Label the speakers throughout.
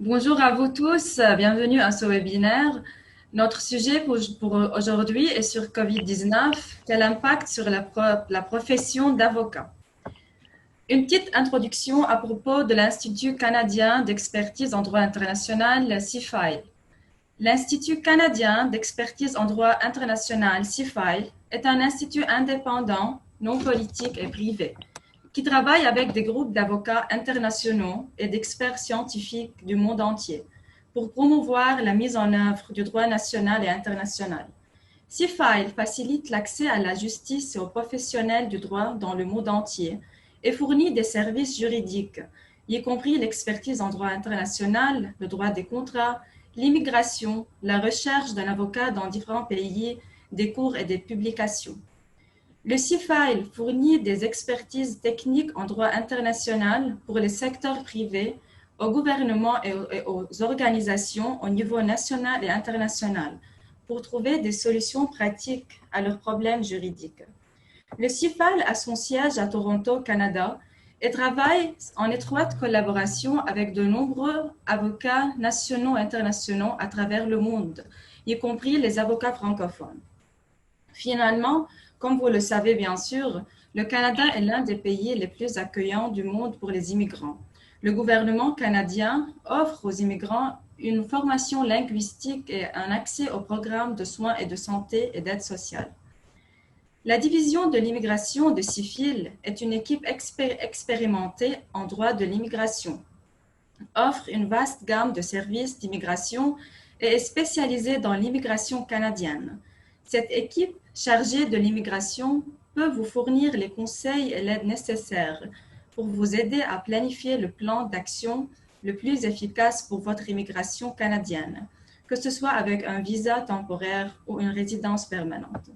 Speaker 1: Bonjour à vous tous, bienvenue à ce webinaire. Notre sujet pour aujourd'hui est sur Covid-19, quel impact sur la profession d'avocat. Une petite introduction à propos de l'Institut canadien d'expertise en droit international, CIFILE. L'Institut canadien d'expertise en droit international, CIFILE, est un institut indépendant, non politique et privé, qui travaille avec des groupes d'avocats internationaux et d'experts scientifiques du monde entier pour promouvoir la mise en œuvre du droit national et international. CIFILE facilite l'accès à la justice et aux professionnels du droit dans le monde entier et fournit des services juridiques, y compris l'expertise en droit international, le droit des contrats, l'immigration, la recherche d'un avocat dans différents pays, des cours et des publications. Le CIFILE fournit des expertises techniques en droit international pour les secteurs privés, aux gouvernements et aux organisations au niveau national et international pour trouver des solutions pratiques à leurs problèmes juridiques. Le CIFILE a son siège à Toronto, Canada, et travaille en étroite collaboration avec de nombreux avocats nationaux et internationaux à travers le monde, y compris les avocats francophones. Finalement, comme vous le savez bien sûr, le Canada est l'un des pays les plus accueillants du monde pour les immigrants. Le gouvernement canadien offre aux immigrants une formation linguistique et un accès aux programmes de soins et de santé et d'aide sociale. La division de l'immigration de CIFILE est une équipe expérimentée en droit de l'immigration, offre une vaste gamme de services d'immigration et est spécialisée dans l'immigration canadienne. Cette équipe chargée de l'immigration peut vous fournir les conseils et l'aide nécessaires pour vous aider à planifier le plan d'action le plus efficace pour votre immigration canadienne, que ce soit avec un visa temporaire ou une résidence permanente.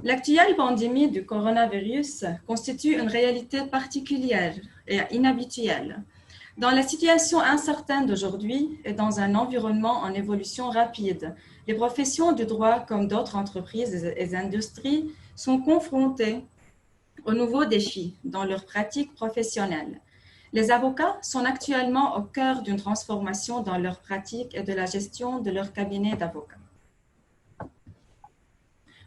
Speaker 1: L'actuelle pandémie du coronavirus constitue une réalité particulière et inhabituelle. Dans la situation incertaine d'aujourd'hui et dans un environnement en évolution rapide, les professions du droit, comme d'autres entreprises et industries, sont confrontées aux nouveaux défis dans leur pratique professionnelle. Les avocats sont actuellement au cœur d'une transformation dans leur pratique et de la gestion de leur cabinet d'avocats.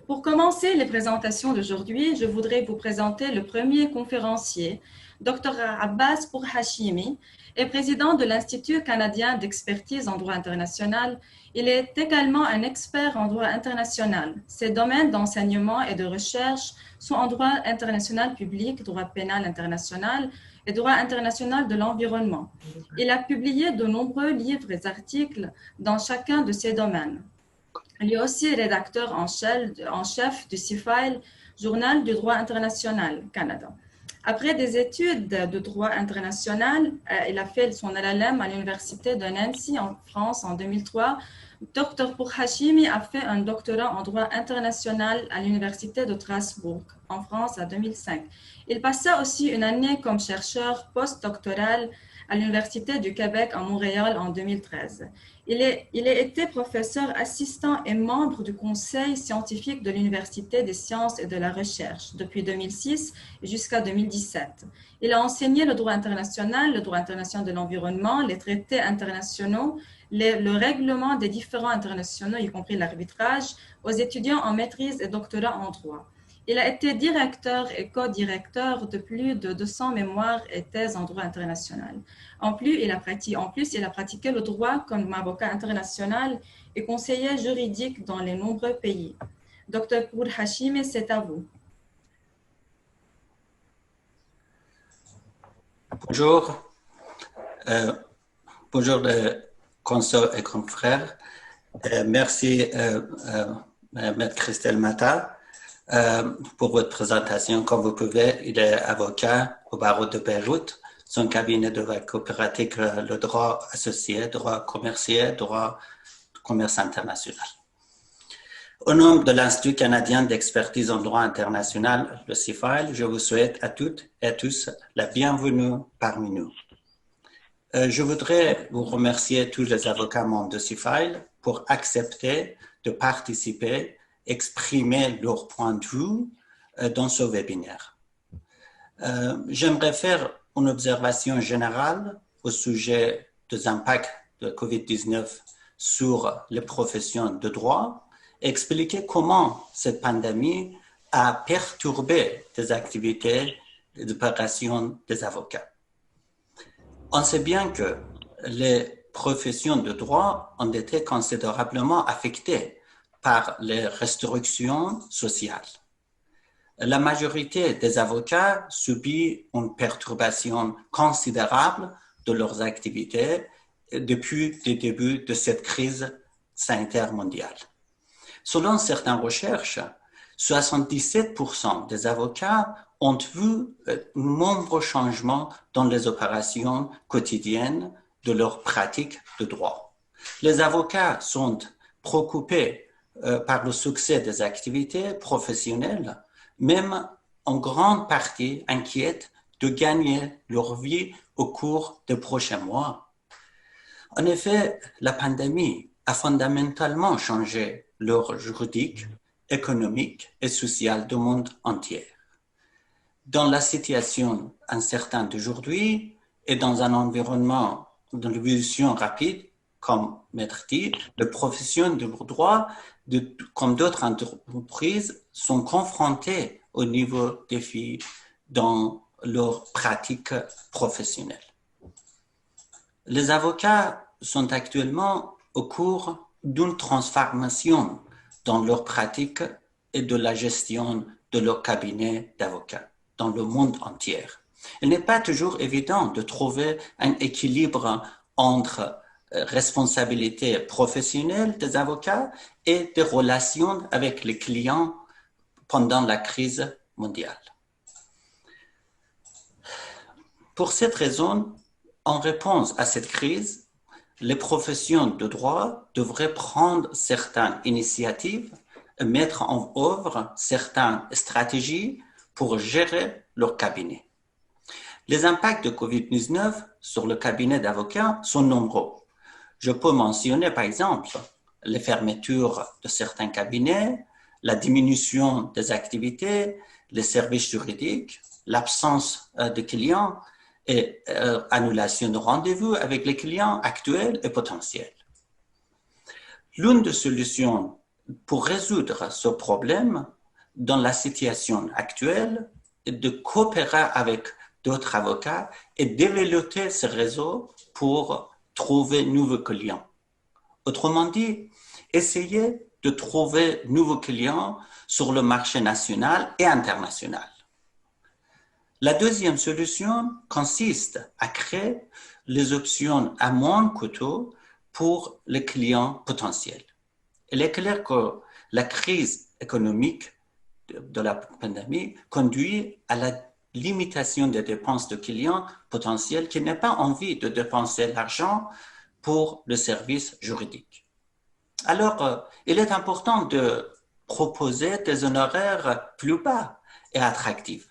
Speaker 1: Pour commencer les présentations d'aujourd'hui, je voudrais vous présenter le premier conférencier, Dr Abbas Pourhachimi, est président de l'Institut canadien d'expertise en droit international. Il est également un expert en droit international. Ses domaines d'enseignement et de recherche sont en droit international public, droit pénal international et droit international de l'environnement. Il a publié de nombreux livres et articles dans chacun de ces domaines. Il est aussi rédacteur en chef du CIFILE, Journal du droit international Canada. Après des études de droit international, il a fait son LLM à l'université de Nancy en France en 2003. Dr Pourhachimi a fait un doctorat en droit international à l'université de Strasbourg en France en 2005. Il passa aussi une année comme chercheur postdoctoral à l'Université du Québec à Montréal en 2013. Il a été professeur assistant et membre du conseil scientifique de l'Université des sciences et de la recherche depuis 2006 jusqu'à 2017. Il a enseigné le droit international de l'environnement, les traités internationaux, le règlement des différends internationaux, y compris l'arbitrage, aux étudiants en maîtrise et doctorat en droit. Il a été directeur et co-directeur de plus de 200 mémoires et thèses en droit international. En plus, il a pratiqué le droit comme avocat international et conseiller juridique dans les nombreux pays. Dr Pourhachimi, c'est à vous.
Speaker 2: Bonjour. Bonjour les consoeurs et confrères. Merci, Maître Christelle Mata. Pour votre présentation. Comme vous pouvez, il est avocat au barreau de Beyrouth. Son cabinet de droit coopératif, le droit associé, droit commercial, droit commerce international. Au nom de l'Institut canadien d'expertise en droit international, le CIFILE, je vous souhaite à toutes et à tous la bienvenue parmi nous. Je voudrais vous remercier tous les avocats membres de CIFILE pour accepter de participer exprimer leur point de vue dans ce webinaire. J'aimerais faire une observation générale au sujet des impacts de COVID-19 sur les professions de droit et expliquer comment cette pandémie a perturbé des activités et d'opérations des avocats. On sait bien que les professions de droit ont été considérablement affectées par les restrictions sociales. La majorité des avocats subit une perturbation considérable de leurs activités depuis le début de cette crise sanitaire mondiale. Selon certaines recherches, 77% des avocats ont vu de nombreux changements dans les opérations quotidiennes de leur pratique de droit. Les avocats sont préoccupés par le succès des activités professionnelles, même en grande partie inquiètes de gagner leur vie au cours des prochains mois. En effet, la pandémie a fondamentalement changé l'ordre juridique, économique et social du monde entier. Dans la situation incertaine d'aujourd'hui et dans un environnement d'évolution rapide, comme Maître dit, les professions de droit, comme d'autres entreprises, sont confrontées aux nouveaux défis dans leur pratique professionnelle. Les avocats sont actuellement au cours d'une transformation dans leur pratique et de la gestion de leur cabinet d'avocats dans le monde entier. Il n'est pas toujours évident de trouver un équilibre entre responsabilité professionnelle des avocats et des relations avec les clients pendant la crise mondiale. Pour cette raison, en réponse à cette crise, les professions de droit devraient prendre certaines initiatives et mettre en œuvre certaines stratégies pour gérer leur cabinet. Les impacts de COVID-19 sur le cabinet d'avocats sont nombreux. Je peux mentionner par exemple les fermetures de certains cabinets, la diminution des activités, les services juridiques, l'absence de clients et annulation de rendez-vous avec les clients actuels et potentiels. L'une des solutions pour résoudre ce problème dans la situation actuelle est de coopérer avec d'autres avocats et développer ce réseau pour trouver de nouveaux clients. Autrement dit, essayer de trouver de nouveaux clients sur le marché national et international. La deuxième solution consiste à créer les options à moins coûteux pour les clients potentiels. Il est clair que la crise économique de la pandémie conduit à la limitation des dépenses de clients potentiels qui n'ont pas envie de dépenser l'argent pour le service juridique. Alors, il est important de proposer des honoraires plus bas et attractifs.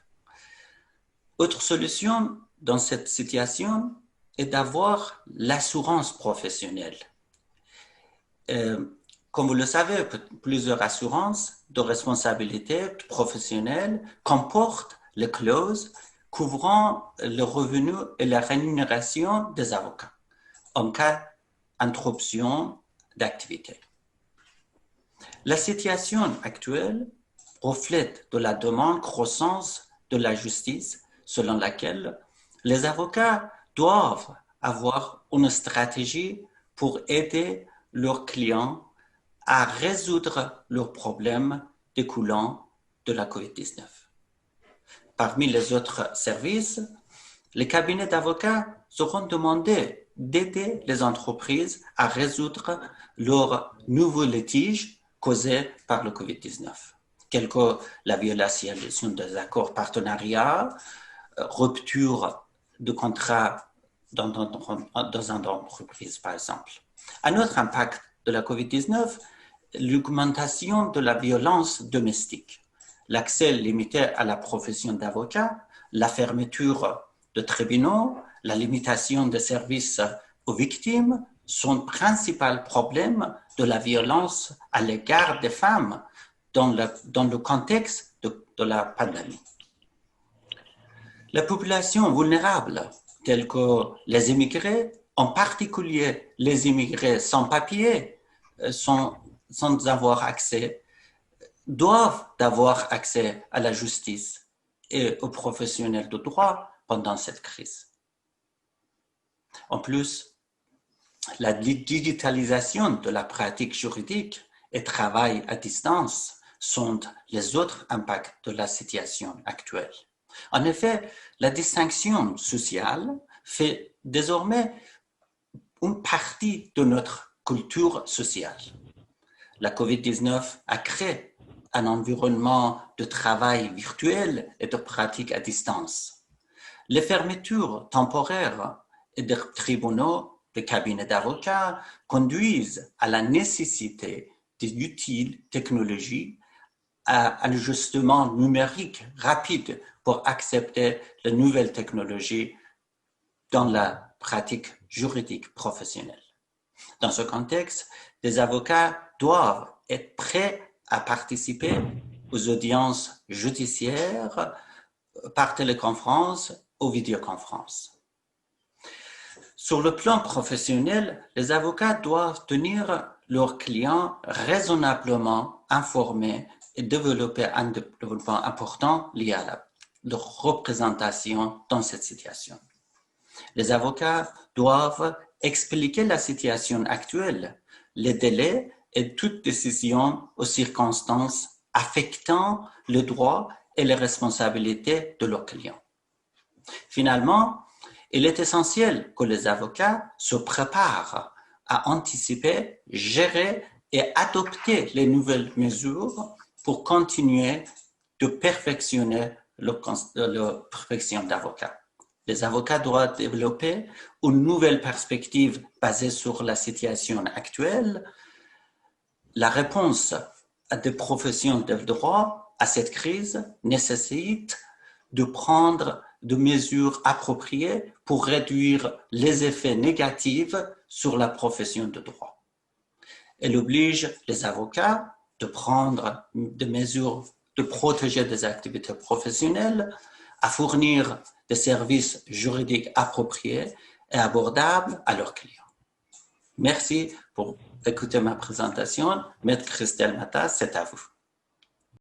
Speaker 2: Autre solution dans cette situation est d'avoir l'assurance professionnelle. Comme vous le savez, plusieurs assurances de responsabilité professionnelle comportent les clauses couvrant le revenu et la rémunération des avocats en cas d'interruption d'activité. La situation actuelle reflète de la demande croissante de la justice selon laquelle les avocats doivent avoir une stratégie pour aider leurs clients à résoudre leurs problèmes découlant de la COVID-19. Parmi les autres services, les cabinets d'avocats seront demandés d'aider les entreprises à résoudre leurs nouveaux litiges causés par le COVID-19, tels que la violation des accords partenariats, rupture de contrat dans une entreprise, par exemple. Un autre impact de la COVID-19, l'augmentation de la violence domestique, l'accès limité à la profession d'avocat, la fermeture de tribunaux, la limitation des services aux victimes sont principaux problèmes de la violence à l'égard des femmes dans le contexte de la pandémie. La population vulnérable, telle que les immigrés, en particulier les immigrés sans papier, sans avoir accès, doivent avoir accès à la justice et aux professionnels de droit pendant cette crise. En plus, la digitalisation de la pratique juridique et travail à distance sont les autres impacts de la situation actuelle. En effet, la distinction sociale fait désormais une partie de notre culture sociale. La COVID-19 a créé un environnement de travail virtuel et de pratique à distance. Les fermetures temporaires des tribunaux, des cabinets d'avocats conduisent à la nécessité d'utiles technologies, à un ajustement numérique rapide pour accepter les nouvelles technologies dans la pratique juridique professionnelle. Dans ce contexte, les avocats doivent être prêts à participer aux audiences judiciaires par téléconférence ou vidéoconférence. Sur le plan professionnel, les avocats doivent tenir leurs clients raisonnablement informés et développer un développement important lié à leur représentation dans cette situation. Les avocats doivent expliquer la situation actuelle, les délais et toute décision aux circonstances affectant le droit et les responsabilités de leurs clients. Finalement, il est essentiel que les avocats se préparent à anticiper, gérer et adopter les nouvelles mesures pour continuer de perfectionner leur profession d'avocat. Les avocats doivent développer une nouvelle perspective basée sur la situation actuelle. La réponse des professions de droit à cette crise nécessite de prendre des mesures appropriées pour réduire les effets négatifs sur la profession de droit. Elle oblige les avocats de prendre des mesures de protéger des activités professionnelles, à fournir des services juridiques appropriés et abordables à leurs clients. Merci pour écouter ma présentation. Maître Christelle Mata, c'est à vous.